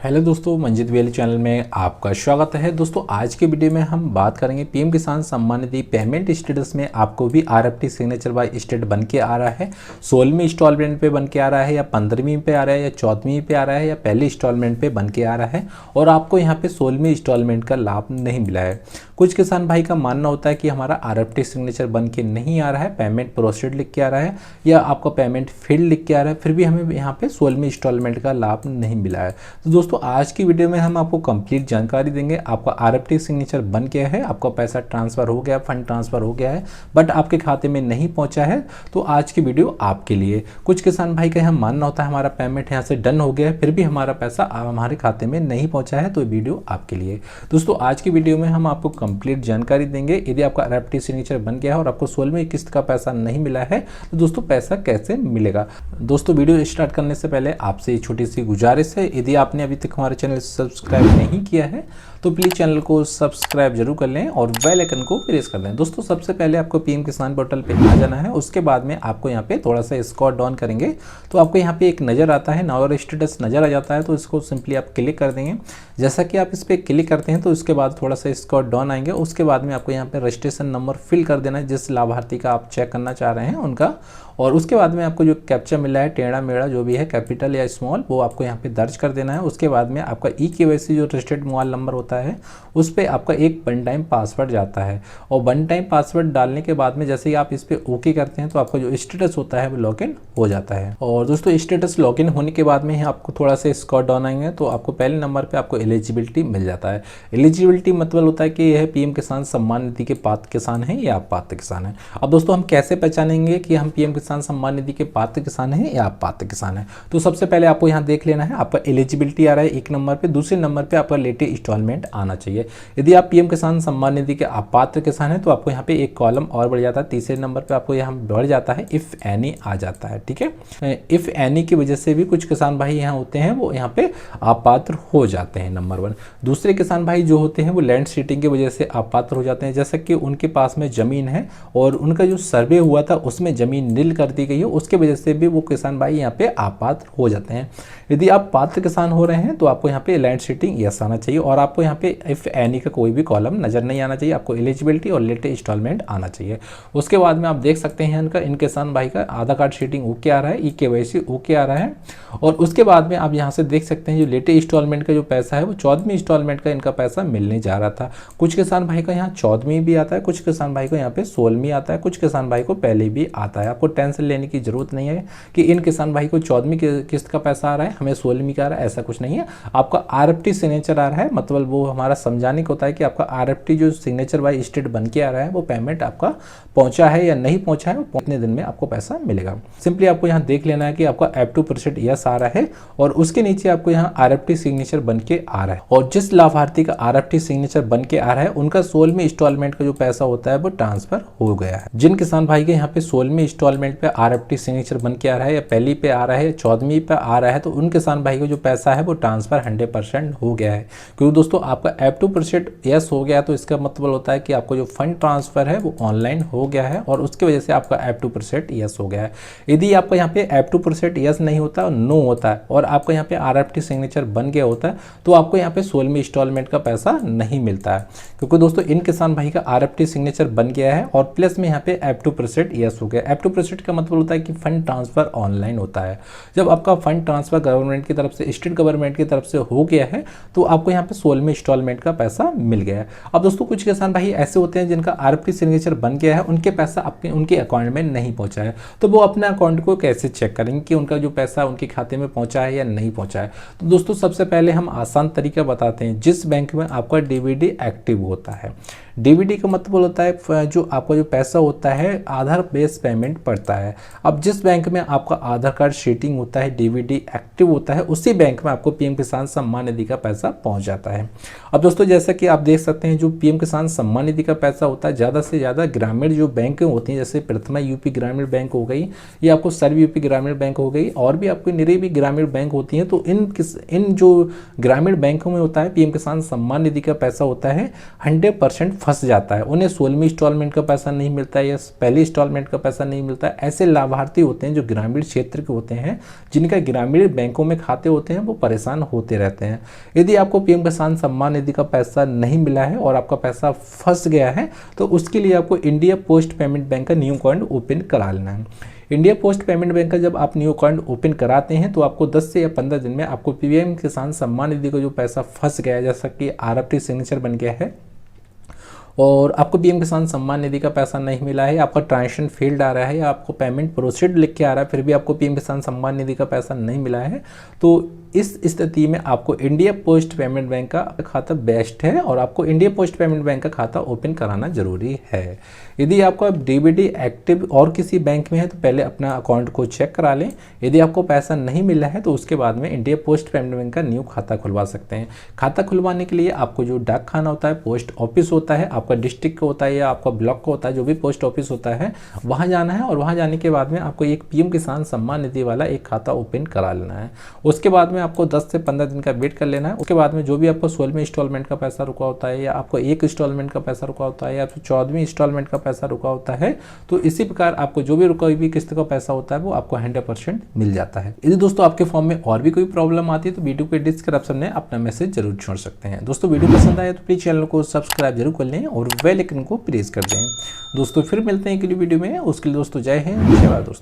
Hello दोस्तों, Manjit well channel में आपका स्वागत है। दोस्तों आज के वीडियो में हम बात करेंगे पीएम किसान सम्मान निधि पेमेंट स्टेटस में आपको भी आरएफटी सिग्नेचर बाय स्टेट बन के आ रहा है। 16वीं इंस्टॉलमेंट पे बन के आ रहा है या 15वीं पे आ रहा है या 14वीं पे आ रहा है या पहली इंस्टॉलमेंट पे बन के आ रहा है और आपको यहाँ पे 16वीं इंस्टॉलमेंट का लाभ नहीं मिला है। कुछ किसान भाई का मानना होता है कि हमारा आरएफटी सिग्नेचर बन के नहीं आ रहा है, पेमेंट प्रोसीड लिख के आ रहा है या आपका पेमेंट फेल्ड लिख के आ रहा है, फिर भी हमें यहाँ पे 16वीं इंस्टॉलमेंट का लाभ नहीं मिला है। तो दोस्तों आज की वीडियो में हम आपको कंप्लीट जानकारी देंगे। आपका आरएफटी सिग्नेचर बन गया है, आपका पैसा ट्रांसफर हो गया, फंड ट्रांसफर हो गया है, बट आपके खाते में नहीं पहुंचा है, तो आज की वीडियो आपके लिए। कुछ किसान भाई का यहाँ मानना होता है हमारा पेमेंट यहाँ से डन हो गया है, फिर भी हमारा पैसा हमारे खाते में नहीं पहुंचा है, तो ये वीडियो आपके लिए। दोस्तों आज की वीडियो में हम आपको कंप्लीट जानकारी देंगे। यदि आपका आरएफटी सिग्नेचर बन गया है और आपको 16वीं किस्त का पैसा नहीं मिला है, तो दोस्तों पैसा कैसे मिलेगा। दोस्तों वीडियो स्टार्ट करने से पहले आपसे एक छोटी सी गुजारिश है, यदि आपने अभी तक हमारे चैनल सब्सक्राइब नहीं किया है तो प्लीज़ चैनल को सब्सक्राइब जरूर कर लें और बेल आइकन को प्रेस कर दें। दोस्तों सबसे पहले आपको पीएम किसान पोर्टल पे आ जाना है, उसके बाद में आपको यहाँ पे थोड़ा सा स्क्रॉल डाउन करेंगे तो आपको यहाँ पे एक नज़र आता है, नाउ स्टेटस नज़र आ जाता है, तो इसको सिंपली आप क्लिक कर देंगे। जैसा कि आप इस पर क्लिक करते हैं तो उसके बाद थोड़ा सा स्क्रॉल डाउन आएंगे, उसके बाद में आपको यहाँ पे रजिस्ट्रेशन नंबर फिल कर देना है जिस लाभार्थी का आप चेक करना चाह रहे हैं उनका, और उसके बाद में आपको जो कैप्चा मिला है टेढ़ा मेढ़ा जो भी है कैपिटल या स्मॉल, वो आपको यहाँ पे दर्ज कर देना है। उसके बाद में आपका ई-केवाईसी जो रजिस्टर्ड मोबाइल नंबर होता है उस पर आपका एक वन टाइम पासवर्ड जाता है, और वन टाइम पासवर्ड डालने के बाद में जैसे ही आप इस पर ओके करते हैं तो आपका जो स्टेटस होता है वो लॉगिन हो जाता है। और दोस्तों स्टेटस लॉगिन होने के बाद में आपको थोड़ा सा स्क्रॉल डाउन आएंगे तो आपको पहले नंबर पर आपको एलिजिबिलिटी मिल जाता है। एलिजिबिलिटी मतलब होता है कि यह पीएम किसान सम्मान निधि के पात्र किसान हैं या आप पात्र किसान हैं। अब दोस्तों हम कैसे पहचानेंगे कि हम पीएम किसान सम्मान निधि के पात्र किसान हैं या आप पात्र किसान हैं, तो सबसे पहले आपको यहाँ देख लेना है आपका एलिजिबिलिटी आ रहा है एक नंबर पे, दूसरे नंबर पे आपका लेटेस्ट इंस्टॉलमेंट आना चाहिए। यदि आप पीएम किसान सम्मान निधि के आप पात्र किसान हैं तो आपको यहाँ पे एक कॉलम और बढ़ जाता है, तीसरे नंबर पे आपको यहाँ बढ़ जाता है इफ एनी आ जाता है। ठीक है, इफ एनी की वजह से भी कुछ किसान भाई यहाँ होते हैं वो यहाँ पे आप पात्र हो जाते हैं नंबर 1। दूसरे किसान भाई जो होते हैं वो लैंड सीटिंग की वजह से आप पात्र हो जाते हैं, जैसे कि उनके पास में जमीन है और उनका जो सर्वे हुआ था उसमें जमीन नील कर दी गई है, उसके वजह से भी वो किसान भाई यहाँ पे आप पात्र हो जाते हैं। यदि आप पात्र किसान हो रहे हैं तो आपको यहाँ पे लैंड सीटिंग यस आना चाहिए और आपको यहाँ पे इफ एनी का कोई भी कॉलम नजर नहीं आना चाहिए, आपको एलिजिबिलिटी और लेटेस्ट इंस्टॉलमेंट आना चाहिए। उसके बाद में आप देख सकते हैं इन किसान भाई का आधार कार्ड सीटिंग ओके आ रहा है, ई-केवाईसी ओके आ रहा है, और उसके बाद में आप यहाँ से देख सकते हैं जो लेटेस्ट इंस्टॉलमेंट का जो पैसा है वो 14वीं इंस्टॉलमेंट का इनका पैसा मिलने जा रहा था। कुछ किसान भाई का यहाँ 14वीं भी आता है, कुछ किसान भाई को यहाँ पे 16वीं आता है, कुछ किसान भाई को पहले भी आता है। आपको टेंशन लेने की जरूरत नहीं है कि इन किसान भाई को 14वीं किस्त का पैसा आ रहा है, हमें 16वीं का आ रहा है, ऐसा कुछ नहीं है। आपका आरएफटी सिग्नेचर आ रहा है, मतलब वो हमारा समझाने को होता है कि आपका आरएफटी जो सिग्नेचर बाय स्टेट बन के आ रहा है वो पेमेंट आपका पहुंचा है या नहीं पहुंचा है, वो कितने दिन में आपको पैसा मिलेगा। सिंपली आपको यहाँ देख लेना है कि आपका F2% यस आ रहा है और उसके नीचे आपको यहाँ आरएफटी सिग्नेचर बन के आ रहा है, और जिस लाभार्थी का आरएफटी सिग्नेचर बन के आ रहा है उनका 16वीं इंस्टॉलमेंट का जो पैसा होता है वो ट्रांसफर हो गया है। जिन किसान भाई के यहाँ पे 16वीं इंस्टॉलमेंट पे आरएफटी सिग्नेचर बन के आ रहा है या पहली पे आ रहा है या 14वीं पे आ रहा है, तो उन किसान भाई को जो पैसा है वो ट्रांसफर 100% हो गया है। क्योंकि दोस्तों आपका F2% यस हो गया तो इसका मतलब होता है कि आपको जो फंड ट्रांसफर है वो ऑनलाइन हो गया है और उसकी वजह से आपका F2% यस हो गया है। यदि आपका यहाँ पे F2% यस नहीं होता और नो होता है और आपका यहाँ पे आरएफटी सिग्नेचर बन गया होता है तो आपको यहाँ पे 16वीं इंस्टॉलमेंट का पैसा नहीं मिलता है। क्योंकि दोस्तों इन किसान भाई का आरएफटी सिग्नेचर बन गया है और प्लस में यहाँ पे F2% यस हो गया। F2% का मतलब होता है कि फंड ट्रांसफर ऑनलाइन होता है। जब आपका फंड ट्रांसफर गवर्नमेंट की तरफ से, स्टेट गवर्नमेंट की तरफ से हो गया है तो आपको यहाँ पे 16वीं इंस्टॉलमेंट का पैसा मिल गया है। अब दोस्तों कुछ किसान भाई ऐसे होते हैं जिनका आरएफटी सिग्नेचर बन गया है, उनके पैसा उनके अकाउंट में नहीं पहुंचा है, तो वो अपने अकाउंट को कैसे चेक करेंगे कि उनका जो पैसा उनके खाते में पहुंचा है या नहीं पहुंचा है। तो दोस्तों सबसे पहले हम आसान तरीका बताते हैं। जिस बैंक में आपका डीबीडी एक्टिव होता है, डीबीडी का मतलब होता है जो आपका जो पैसा होता है आधार बेस पेमेंट पड़ता है। अब जिस बैंक में आपका आधार कार्ड शीटिंग होता है, डीबीडी एक्टिव होता है, उसी बैंक में आपको पीएम किसान सम्मान निधि का पैसा पहुंच जाता है। अब दोस्तों जैसा कि आप देख सकते हैं जो पीएम किसान सम्मान निधि का पैसा होता है ज़्यादा से ज़्यादा ग्रामीण जो बैंक होती हैं, जैसे प्रथमा यूपी ग्रामीण बैंक हो गई या आपको सर्व यूपी ग्रामीण बैंक हो गई और भी आपको निरी भी ग्रामीण बैंक होती हैं, तो इन जो ग्रामीण बैंकों में होता है पीएम किसान सम्मान निधि का पैसा होता है 100% फंस जाता है, उन्हें 16वीं इंस्टॉलमेंट का पैसा नहीं मिलता है या पहली इंस्टॉलमेंट का पैसा नहीं मिलता है। ऐसे लाभार्थी होते हैं जो ग्रामीण क्षेत्र के होते हैं, जिनका ग्रामीण बैंकों में खाते होते हैं, वो परेशान होते रहते हैं। यदि आपको पीएम किसान सम्मान निधि का पैसा नहीं मिला है और आपका पैसा फंस गया है, तो उसके लिए आपको इंडिया पोस्ट पेमेंट बैंक का न्यू अकाउंट ओपन करा लेना है। इंडिया पोस्ट पेमेंट बैंक का जब आप न्यू अकाउंट ओपन कराते हैं तो आपको 10 से या 15 दिन में आपको पीएम किसान सम्मान निधि का जो पैसा फंस गया है, जैसा कि आरएफटी सिग्नेचर बन गया है और आपको पीएम किसान सम्मान निधि का पैसा नहीं मिला है, आपका ट्रांजेक्शन फेल्ड आ रहा है या आपको पेमेंट प्रोसीड लिख के आ रहा है, फिर भी आपको पीएम किसान सम्मान निधि का पैसा नहीं मिला है, तो इस स्थिति में आपको इंडिया पोस्ट पेमेंट बैंक का खाता बेस्ट है और आपको इंडिया पोस्ट पेमेंट बैंक का खाता ओपन कराना जरूरी है। यदि आपका डीबीटी एक्टिव और किसी बैंक में है तो पहले अपना अकाउंट को चेक करा लें। यदि आपको पैसा नहीं मिला है तो उसके बाद में इंडिया पोस्ट पेमेंट बैंक का न्यू खाता खुलवा सकते हैं। खाता खुलवाने के लिए आपको जो डाक खाना होता है, पोस्ट ऑफिस होता है, आपका डिस्ट्रिक्ट का होता है या आपका ब्लॉक का होता है, जो भी पोस्ट ऑफिस होता है, वहाँ जाना है और वहाँ जाने के बाद में आपको एक पीएम किसान सम्मान निधि वाला एक खाता ओपन करा लेना है। उसके बाद में आपको 10 से 15 दिन का वेट कर लेना है। उसके बाद में जो भी आपको 16वीं इंस्टॉलमेंट का पैसा रुका होता है या आपको एक इंस्टॉलमेंट का पैसा रुका होता है या फिर 14वीं इंस्टॉलमेंट का पैसा रुका होता है, तो इसी प्रकार आपको जो भी रुका हुई किस्त का पैसा होता है वो आपको 100% मिल जाता है। यदि दोस्तों आपके फॉर्म में और भी कोई प्रॉब्लम आती है तो वीडियो के डिस्क्रिप्शन में अपना मैसेज जरूर छोड़ सकते हैं। दोस्तों वीडियो पसंद आए तो प्लीज चैनल को सब्सक्राइब जरूर कर लें और बेल आइकन को प्रेस कर दें। दोस्तों फिर मिलते हैं एक वीडियो में, उसके लिए दोस्तों जय हिंद, जय भारत दोस्तों।